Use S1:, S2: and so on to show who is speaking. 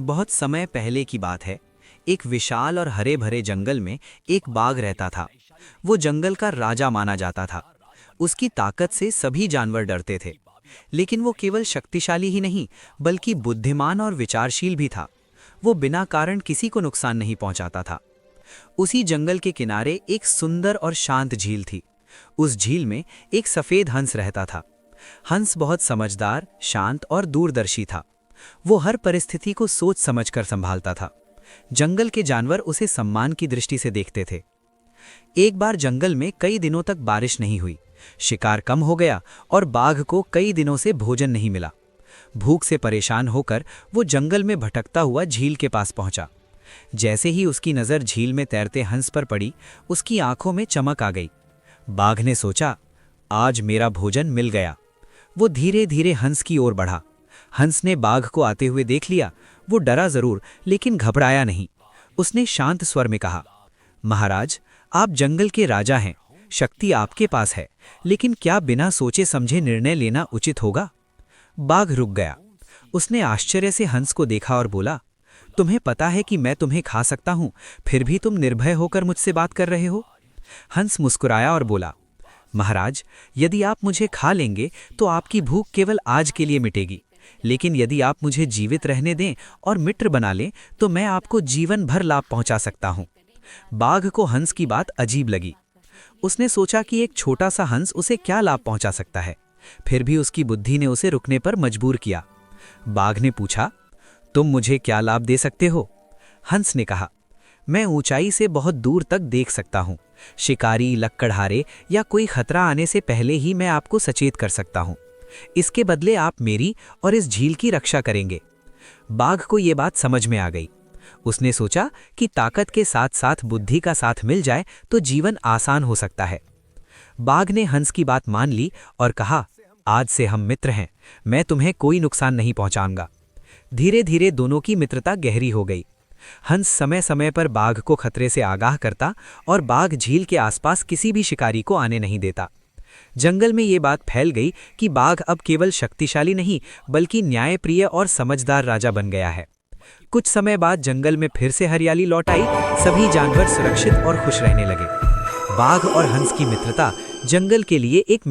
S1: बहुत समय पहले की बात है। एक विशाल और हरे भरे जंगल में एक बाघ रहता था। वो जंगल का राजा माना जाता था। उसकी ताकत से सभी जानवर डरते थे। लेकिन वो केवल शक्तिशाली ही नहीं, बल्कि बुद्धिमान और विचारशील भी था। वो बिना कारण किसी को नुकसान नहीं पहुंचाता था। उसी जंगल के किनारे एक सुंदर और शांत झील थी। उस झील में एक सफेद हंस रहता था। हंस बहुत समझदार, शांत और दूरदर्शी था। वो हर परिस्थिति को सोच समझकर संभालता था। जंगल के जानवर उसे सम्मान की दृष्टि से देखते थे। एक बार जंगल में कई दिनों तक बारिश नहीं हुई। शिकार कम हो गया और बाघ को कई दिनों से भोजन नहीं मिला। भूख से परेशान होकर वो जंगल में भटकता हुआ झील के पास पहुंचा। जैसे ही उसकी नज़र झील में तैरते हंस पर पड़ी, उसकी आंखों में चमक आ गई। बाघ ने सोचा, आज मेरा भोजन मिल गया। वो धीरे धीरे हंस की ओर बढ़ा। हंस ने बाघ को आते हुए देख लिया। वो डरा जरूर, लेकिन घबराया नहीं। उसने शांत स्वर में कहा, महाराज, आप जंगल के राजा हैं, शक्ति आपके पास है, लेकिन क्या बिना सोचे समझे निर्णय लेना उचित होगा? बाघ रुक गया। उसने आश्चर्य से हंस को देखा और बोला, तुम्हें पता है कि मैं तुम्हें खा सकता हूं, फिर भी तुम निर्भय होकर मुझसे बात कर रहे हो? हंस मुस्कुराया और बोला, महाराज, यदि आप मुझे खा लेंगे तो आपकी भूख केवल आज के लिए मिटेगी, लेकिन यदि आप मुझे जीवित रहने दें और मित्र बना लें तो मैं आपको जीवन भर लाभ पहुंचा सकता हूं। बाघ को हंस की बात अजीब लगी। उसने सोचा कि एक छोटा सा हंस उसे क्या लाभ पहुंचा सकता है। फिर भी उसकी बुद्धि ने उसे रुकने पर मजबूर किया। बाघ ने पूछा, तुम मुझे क्या लाभ दे सकते हो? हंस ने कहा, मैं ऊंचाई से बहुत दूर तक देख सकता हूं। शिकारी, लक्कड़हारे या कोई खतरा आने से पहले ही मैं आपको सचेत कर सकता हूं। इसके बदले आप मेरी और इस झील की रक्षा करेंगे। बाघ को ये बात समझ में आ गई। उसने सोचा कि ताकत के साथ साथ बुद्धि का साथ मिल जाए तो जीवन आसान हो सकता है। बाघ ने हंस की बात मान ली और कहा, आज से हम मित्र हैं, मैं तुम्हें कोई नुकसान नहीं पहुंचाऊंगा। धीरे धीरे दोनों की मित्रता गहरी हो गई। हंस समय समय पर बाघ को खतरे से आगाह करता और बाघ झील के आसपास किसी भी शिकारी को आने नहीं देता। जंगल में ये बात फैल गई कि बाघ अब केवल शक्तिशाली नहीं, बल्कि न्यायप्रिय और समझदार राजा बन गया है। कुछ समय बाद जंगल में फिर से हरियाली लौट आई। सभी जानवर सुरक्षित और खुश रहने लगे। बाघ और हंस की मित्रता जंगल के लिए एक